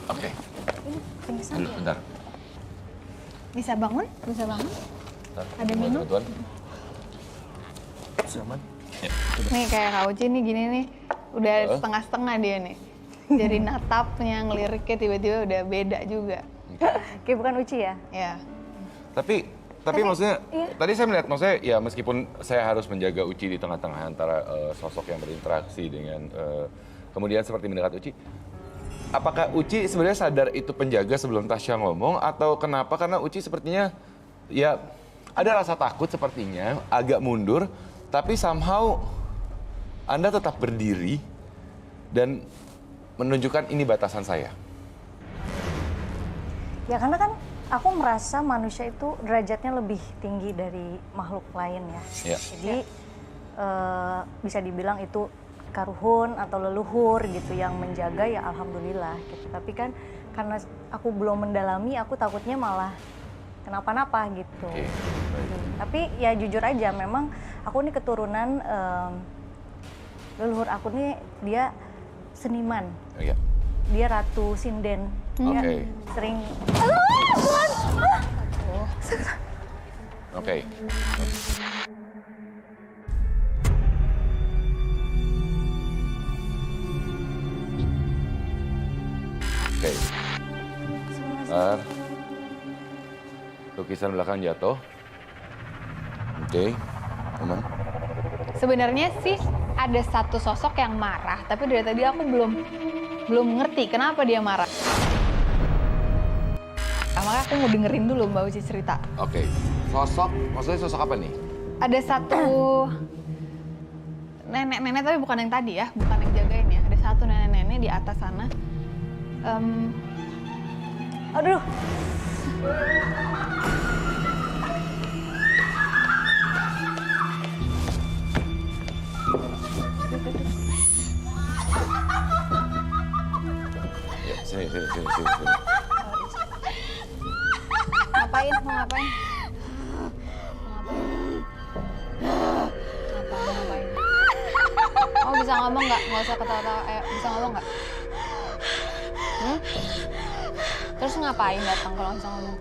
Oke. Ini pingsan. Dulu, bentar. Bisa bangun? Bisa bangun? Bentar. Ada minum? Bantuan. Zaman. Ya. Nih kayak Kak Uci nih gini nih. Udah setengah-setengah dia nih. Dari natapnya, ngeliriknya tiba-tiba udah beda juga. Kayak bukan Uci ya? Ya. Tapi maksudnya, iya. tadi saya melihat, maksudnya ya meskipun saya harus menjaga Uci di tengah-tengah antara sosok yang berinteraksi dengan, kemudian seperti mendekat Uci, apakah Uci sebenarnya sadar itu penjaga sebelum Tasya ngomong, atau kenapa? Karena Uci sepertinya, ya ada rasa takut sepertinya, agak mundur, tapi somehow Anda tetap berdiri dan menunjukkan ini batasan saya. Ya karena kan aku merasa manusia itu derajatnya lebih tinggi dari makhluk lain ya. Ya. Jadi bisa dibilang itu karuhun atau leluhur gitu yang menjaga ya alhamdulillah gitu. Tapi kan karena aku belum mendalami, aku takutnya malah kenapa-napa gitu. Oke. Tapi ya jujur aja memang aku ini keturunan leluhur aku nih dia seniman. Iya. Dia Ratu Sinden. Dia Oke. sering Oke. Oke. Bentar. Lukisan belakang jatuh. Oke. Aman. Sebenarnya sih ada satu sosok yang marah, tapi dari tadi aku belum ngerti kenapa dia marah. Nah, makanya aku mau dengerin dulu Mbak Uci cerita. Oke. Sosok, maksudnya sosok apa nih? Ada satu nenek-nenek, tapi bukan yang tadi ya, bukan yang jagain ya. Ada satu nenek-nenek di atas sana. aduh. Ya, sini. Ngapain? Mau ngapain? Ngapain? Kamu bisa ngomong nggak? Nggak usah ketawa-tawa. Bisa ngomong nggak? Terus ngapain datang kalau nggak bisa ngomong?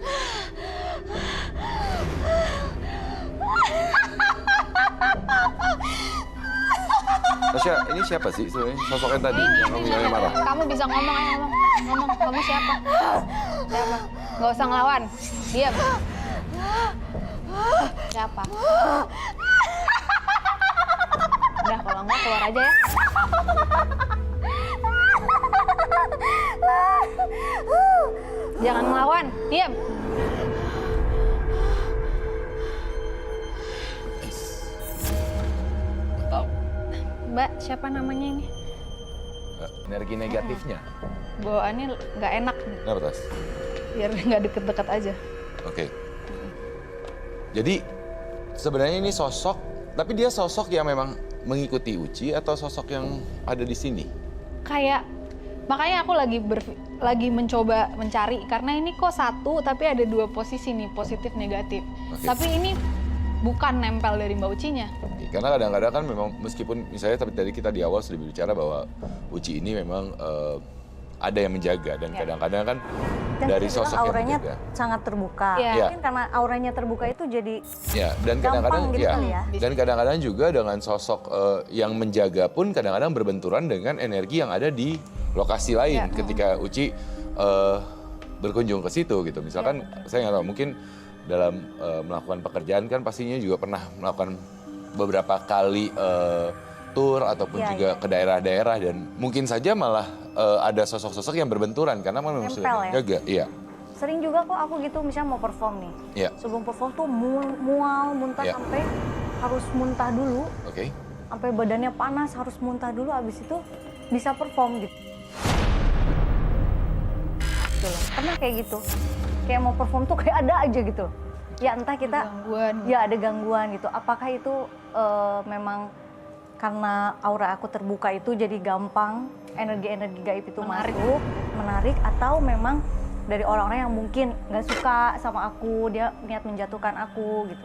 Tasya, ini siapa sih sebenarnya? Sosok yang tadi yang kamu bilangnya marah? Kamu bisa ngomong, ayo ngomong. Ngomong, kamu siapa? Siapa? Nggak usah ngelawan. Diam. Siapa? Udah, kalau nggak keluar aja ya. Jangan ngelawan. Diam. Mbak, siapa namanya ini? Energi negatifnya. Bawaannya nggak enak nih. Kenapa, Tas? Biar nggak deket-deket aja. Oke. Jadi sebenarnya ini sosok, tapi dia sosok yang memang mengikuti Uci atau sosok yang ada di sini? Kayak makanya aku lagi mencoba mencari karena ini kok satu tapi ada dua posisi nih, positif negatif. Oke. Tapi ini bukan nempel dari Mbak Ucinya. Karena kadang-kadang kan memang meskipun misalnya tapi tadi kita di awal sudah berbicara bahwa Uci ini memang ada yang menjaga dan kadang-kadang kan Dan dari dia bilang sosok yang auranya menjaga. sangat terbuka. Iya. Mungkin karena auranya terbuka itu jadi Ya, dan gampang kadang-kadang gitu ya, kali ya. dan kadang-kadang juga dengan sosok yang menjaga pun kadang-kadang berbenturan dengan energi yang ada di lokasi lain ketika Uci berkunjung ke situ gitu. Misalkan saya nggak tahu mungkin dalam melakukan pekerjaan kan pastinya juga pernah melakukan beberapa kali tour ataupun juga ke daerah-daerah dan mungkin saja malah ada sosok-sosok yang berbenturan karena memang sudah Nempel ya? menjaga. Iya. Sering juga kok aku gitu misalnya mau perform nih. Iya. Sebelum perform tuh mual, muntah Iya. sampai harus muntah dulu. Oke. Sampai badannya panas harus muntah dulu abis itu bisa perform gitu. Gitu loh. Pernah kayak gitu. Kayak mau perform tuh kayak ada aja gitu loh. Ya entah kita Gangguan. ya ada gangguan gitu. Apakah itu memang karena aura aku terbuka itu jadi gampang energi-energi gaib itu masuk, menarik atau memang dari orang-orang yang mungkin nggak suka sama aku, dia niat menjatuhkan aku gitu.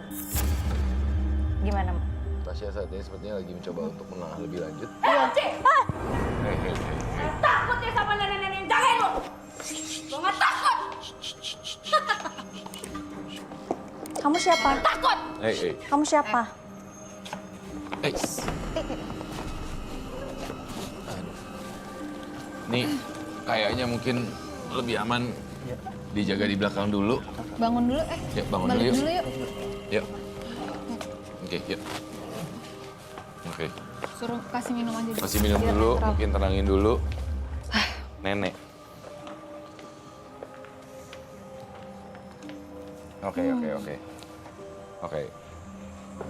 Gimana, Mbak? Tasya saat ini sepertinya lagi mencoba untuk mengalah lebih lanjut. Ayo, Ci! Hei. Takut ya sama nenek-nenek yang jagain lu! siapa? Takut. Kamu siapa? Nih, kayaknya mungkin lebih aman dijaga di belakang dulu. Bangun dulu, Ya, bangun balik dulu dulu yuk. yuk. Yuk. Oke, yuk. Oke, Suruh kasih minum aja dulu. kasih minum Biar dulu, netral. mungkin tenangin dulu. Nenek. Oke. Oke.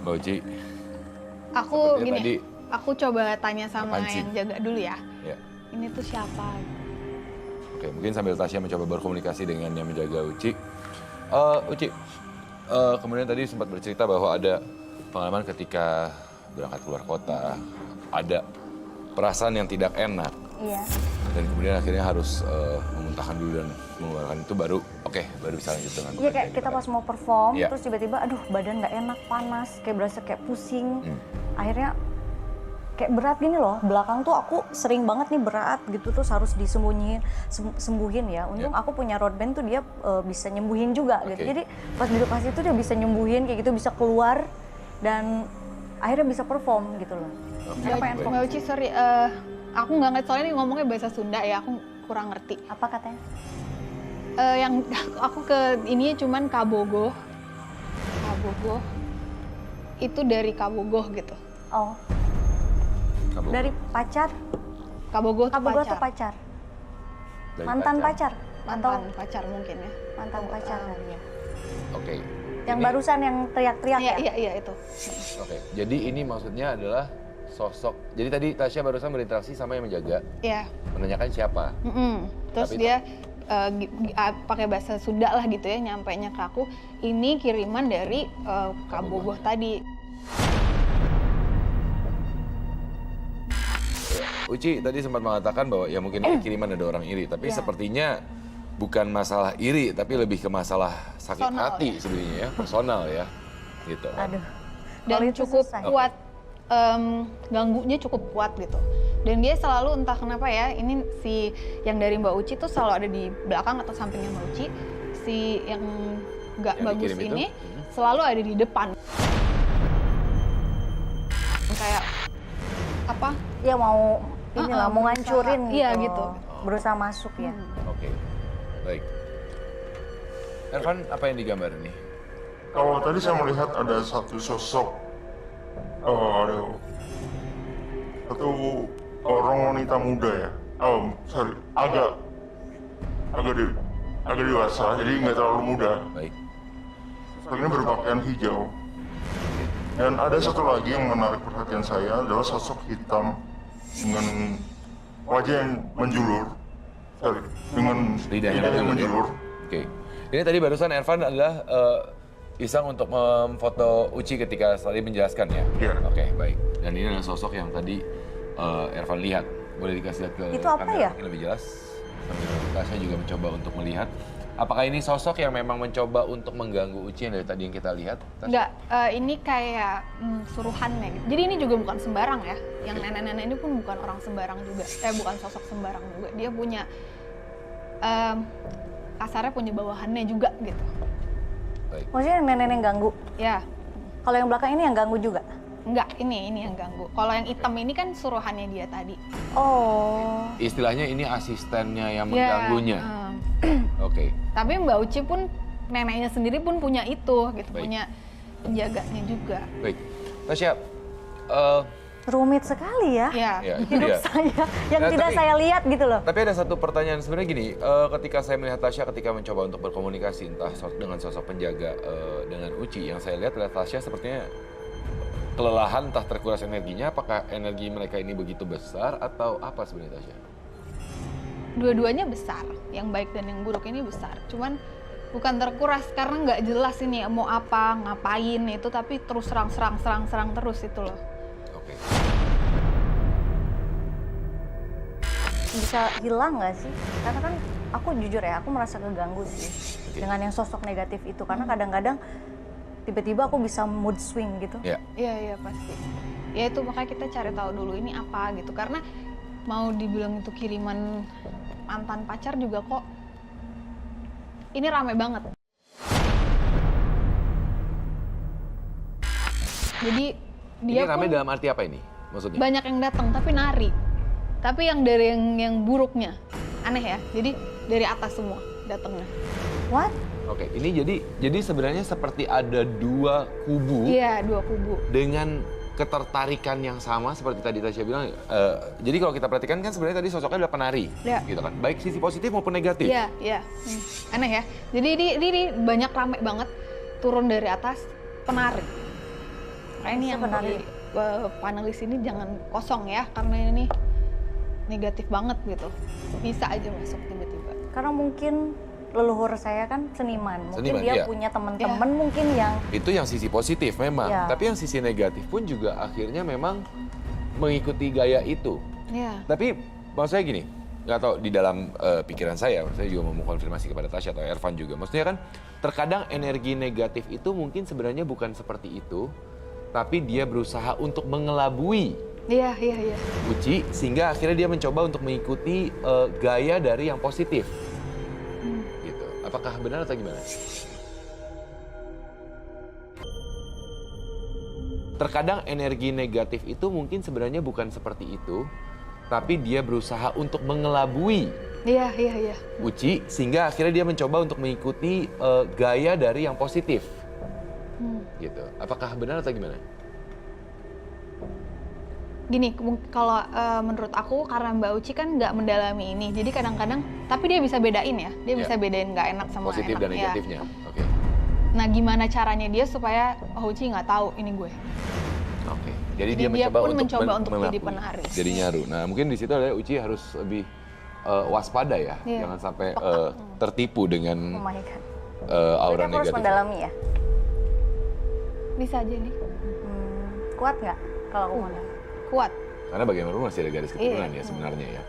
Mbak Uci, Aku sepertinya gini, tadi- aku coba tanya sama Apaan sih? yang jaga dulu ya. ya. Ini tuh siapa? Oke, mungkin sambil Tasya mencoba berkomunikasi dengan yang menjaga Uci. Uci, kemudian tadi sempat bercerita bahwa ada pengalaman ketika berangkat keluar kota, ada perasaan yang tidak enak, Iya. dan kemudian akhirnya harus memuntahkan dulu dan mengeluarkan itu baru, baru bisa lanjut dengan Iya bekerja kayak gitu kita kan. pas mau perform, Iya. terus tiba-tiba aduh badan nggak enak, panas, kayak berasa kayak pusing. Akhirnya kayak berat gini loh, belakang tuh aku sering banget nih berat gitu, terus harus disembunyiin, sembuhin ya. Untung Iya. aku punya road band tuh dia bisa nyembuhin juga gitu. Oke. Jadi pas di lokasi itu dia bisa nyembuhin kayak gitu, bisa keluar dan akhirnya bisa perform gitu loh. Saya pengen Mbak Uci, sorry, aku nggak ngerti soalnya ini ngomongnya bahasa Sunda ya, aku kurang ngerti. Apa katanya? Yang aku ke ini cuman Kabogoh. Kabogoh. Itu dari Kabogoh gitu. Oh, Kamu dari pacar? Kabogoh tuh Kabogoh pacar. tuh pacar? dari Mantan pacar? Atau Mantan pacar mungkin ya. mantan pacar kali ya? Oke. Yang Ini- barusan yang teriak-teriak Iya, ya? iya itu. Oke, jadi ini maksudnya adalah sosok. Jadi tadi Tasya barusan berinteraksi sama yang menjaga, Iya. menanyakan siapa. Terus Tapi dia pakai bahasa Sunda lah gitu ya, nyampainya ke aku, ini kiriman dari Kabogoh tadi. Uci tadi sempat mengatakan bahwa ya mungkin ini kiriman ada orang iri, tapi Iya. sepertinya bukan masalah iri, tapi lebih ke masalah sakit Personal, hati ya. sebenarnya ya, personal ya, gitu. Aduh. Dan Kalau itu cukup susah. kuat, ganggunya cukup kuat gitu. Dan dia selalu entah kenapa ya, ini si yang dari Mbak Uci tuh selalu ada di belakang atau sampingnya Mbak Uci. Si yang nggak Yang bagus dikirim itu? ini selalu ada di depan. Kayak apa? Ya mau inilah mau berusaha. ngancurin gitu. Iya, gitu. Berusaha masuk ya. Oke, baik. Ervan, apa yang digambar ini? Kalau tadi saya melihat ada satu sosok, satu orang wanita muda ya, agak dewasa, jadi nggak terlalu muda. Baik. Sepertinya berpakaian hijau. Dan ada satu lagi yang menarik perhatian saya adalah sosok hitam dengan wajah yang menjulur, dengan Lidahnya lidah yang menjulur. menjulur. Oke. Ini tadi barusan Ervan adalah iseng untuk memfoto Uci ketika tadi menjelaskan ya? Iya. Oke, baik. Dan ini adalah sosok yang tadi Ervan lihat. Boleh dikasih lihat ke Itu apa kamera ya? mungkin lebih jelas. Sambil Tasya juga mencoba untuk melihat. Apakah ini sosok yang memang mencoba untuk mengganggu Uci yang dari tadi yang kita lihat? Tasya? Enggak, ini kayak suruhannya gitu. Jadi ini juga bukan sembarang ya. Yang Oke. nenek-nenek ini pun bukan orang sembarang juga. Bukan sosok sembarang juga. Dia punya kasarnya punya bawahannya juga gitu. Baik. Maksudnya yang nenek-nenek ganggu. Ya, Kalau yang belakang ini yang ganggu juga. enggak, ini yang ganggu. Kalau yang hitam ini kan suruhannya dia tadi. Oh. Istilahnya ini asistennya yang Ya, mengganggunya. Oke. Tapi Mbak Uci pun neneknya sendiri pun punya itu gitu, Baik. punya penjaganya juga. Baik. Tasya, Rumit sekali ya. Ya. ya, itu Hidup dia. saya yang Nah, tidak tapi- saya lihat gitu loh. Tapi ada satu pertanyaan sebenarnya gini, ketika saya melihat Tasya ketika mencoba untuk berkomunikasi entah dengan sosok penjaga dengan Uci, yang saya lihat adalah Tasya sepertinya kelelahan, entah terkuras energinya, apakah energi mereka ini begitu besar atau apa sebenarnya Tasya? Dua-duanya besar, yang baik dan yang buruk ini besar. Cuman bukan terkuras karena nggak jelas ini mau apa, ngapain itu, tapi terus serang terus itu loh. Oke. Bisa hilang nggak sih? Karena kan aku jujur ya, aku merasa keganggu sih Oke. dengan yang sosok negatif itu. Karena kadang-kadang tiba-tiba aku bisa mood swing gitu. Ya. Iya pasti. Ya itu makanya kita cari tahu dulu ini apa gitu. Karena mau dibilang itu kiriman mantan pacar juga kok ini rame banget. Jadi Ini dia rame pun dalam arti apa ini? Maksudnya? banyak yang datang tapi nari. Tapi yang dari yang buruknya. Aneh ya. Jadi dari atas semua datangnya. What? Oke, ini jadi sebenarnya seperti ada dua kubu Iya, dua kubu. dengan ketertarikan yang sama seperti tadi Tasya bilang. Jadi kalau kita perhatikan kan sebenarnya tadi sosoknya adalah penari, Iya. gitu kan. Baik sisi positif maupun negatif. Iya, iya. Aneh ya. Jadi ini banyak rame banget turun dari atas penari. Nah, ini yang Penari. dari panelis ini jangan kosong ya, karena ini negatif banget gitu. Bisa aja masuk tiba-tiba. Karena mungkin leluhur saya kan seniman. Mungkin Seniman, dia iya. punya teman-teman mungkin yang Itu yang sisi positif memang. Iya. Tapi yang sisi negatif pun juga akhirnya memang mengikuti gaya itu. Iya. Tapi maksud saya gini, nggak tahu di dalam pikiran saya juga mau konfirmasi kepada Tasya atau Ervan juga. Maksudnya kan terkadang energi negatif itu mungkin sebenarnya bukan seperti itu, tapi dia berusaha untuk mengelabui Iya, iya, iya. Uci sehingga akhirnya dia mencoba untuk mengikuti gaya dari yang positif. Gitu. Apakah benar atau gimana? Terkadang energi negatif itu mungkin sebenarnya bukan seperti itu, tapi dia berusaha untuk mengelabui Iya, iya, iya. Uci sehingga akhirnya dia mencoba untuk mengikuti gaya dari yang positif. Gitu. Apakah benar atau gimana? Gini, kalau menurut aku karena Mbak Uci kan nggak mendalami ini, jadi kadang-kadang, tapi dia bisa bedain ya, dia Ya. bisa bedain nggak enak sama Positif enak. dan negatifnya. Oke. Nah, gimana caranya dia supaya Uci nggak tahu ini gue? Oke. Jadi Jadi dia dia mencoba pun untuk mencoba untuk jadi melabui. penari. Jadi nyaru. Nah, mungkin di situ adalah Uci harus lebih waspada ya, Iya. jangan sampai tertipu dengan oh my god. aura Berarti aku harus negatif. mendalami ya. Bisa jadi Kuat nggak kalau aku mau? kuat. Karena bagaimanapun masih ada garis keturunan Iya. ya sebenarnya ya.